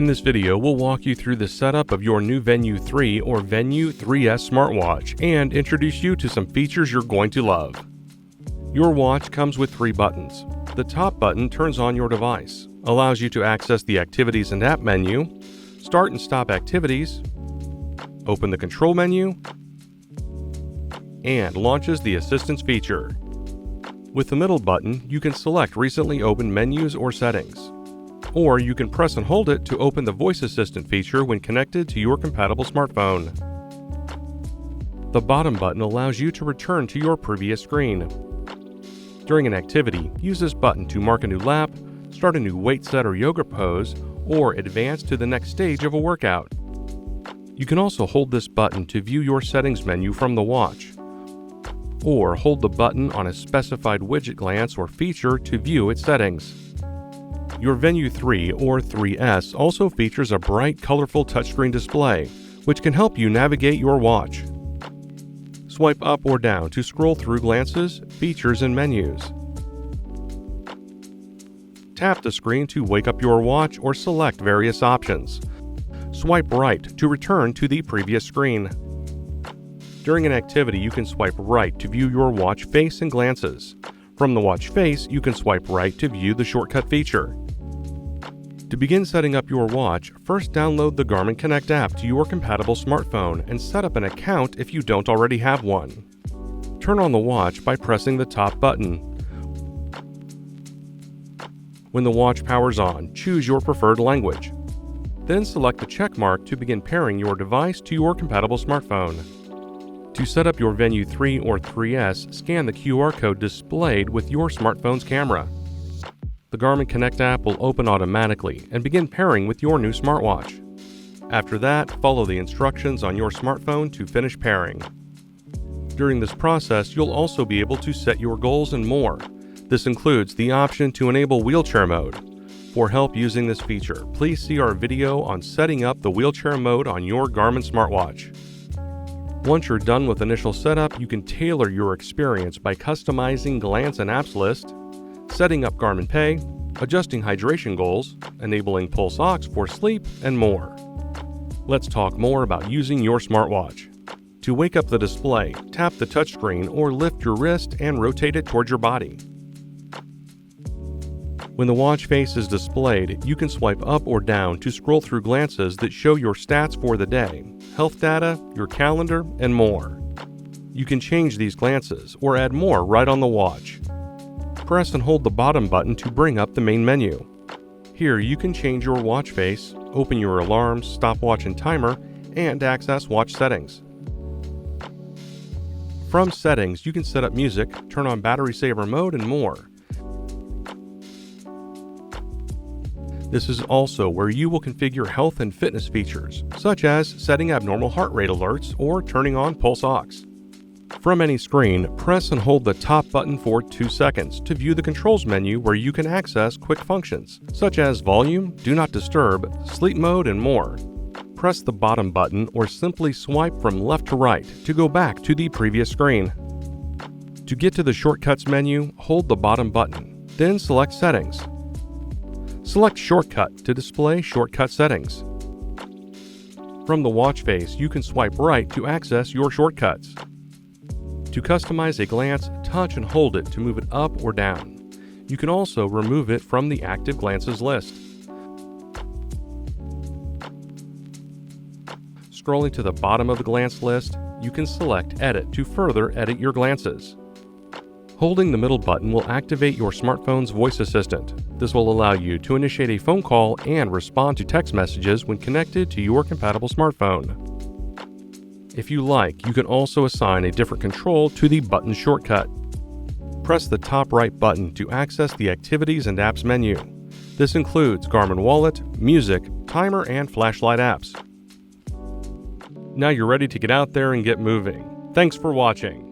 In this video, we'll walk you through the setup of your new Venu 3 or Venu 3S smartwatch and introduce you to some features you're going to love. Your watch comes with 3 buttons. The top button turns on your device, allows you to access the activities and app menu, start and stop activities, open the control menu, and launches the assistance feature. With the middle button, you can select recently opened menus or settings. Or you can press and hold it to open the voice assistant feature when connected to your compatible smartphone. The bottom button allows you to return to your previous screen. During an activity, use this button to mark a new lap, start a new weight set or yoga pose, or advance to the next stage of a workout. You can also hold this button to view your settings menu from the watch, or hold the button on a specified widget glance or feature to view its settings. Your Venu 3 or 3S also features a bright, colorful touchscreen display, which can help you navigate your watch. Swipe up or down to scroll through glances, features, and menus. Tap the screen to wake up your watch or select various options. Swipe right to return to the previous screen. During an activity, you can swipe right to view your watch face and glances. From the watch face, you can swipe right to view the shortcut feature. To begin setting up your watch, first download the Garmin Connect app to your compatible smartphone and set up an account if you don't already have one. Turn on the watch by pressing the top button. When the watch powers on, choose your preferred language. Then select the check mark to begin pairing your device to your compatible smartphone. To set up your Venu 3 or 3S, scan the QR code displayed with your smartphone's camera. The Garmin Connect app will open automatically and begin pairing with your new smartwatch. After that, follow the instructions on your smartphone to finish pairing. During this process, you'll also be able to set your goals and more. This includes the option to enable wheelchair mode. For help using this feature, please see our video on setting up the wheelchair mode on your Garmin smartwatch. Once you're done with initial setup, you can tailor your experience by customizing Glance and Apps list, setting up Garmin Pay, adjusting hydration goals, enabling Pulse Ox for sleep, and more. Let's talk more about using your smartwatch. To wake up the display, tap the touchscreen or lift your wrist and rotate it towards your body. When the watch face is displayed, you can swipe up or down to scroll through glances that show your stats for the day, health data, your calendar, and more. You can change these glances or add more right on the watch. Press and hold the bottom button to bring up the main menu. Here you can change your watch face, open your alarms, stopwatch and timer, and access watch settings. From settings, you can set up music, turn on battery saver mode, and more. This is also where you will configure health and fitness features, such as setting abnormal heart rate alerts or turning on Pulse Ox. From any screen, press and hold the top button for 2 seconds to view the controls menu where you can access quick functions, such as volume, do not disturb, sleep mode, and more. Press the bottom button or simply swipe from left to right to go back to the previous screen. To get to the shortcuts menu, hold the bottom button, then select Settings. Select Shortcut to display shortcut settings. From the watch face, you can swipe right to access your shortcuts. To customize a glance, touch and hold it to move it up or down. You can also remove it from the active glances list. Scrolling to the bottom of the glance list, you can select Edit to further edit your glances. Holding the middle button will activate your smartphone's voice assistant. This will allow you to initiate a phone call and respond to text messages when connected to your compatible smartphone. If you like, you can also assign a different control to the button shortcut. Press the top right button to access the Activities and Apps menu. This includes Garmin Wallet, Music, Timer, and Flashlight apps. Now you're ready to get out there and get moving. Thanks for watching.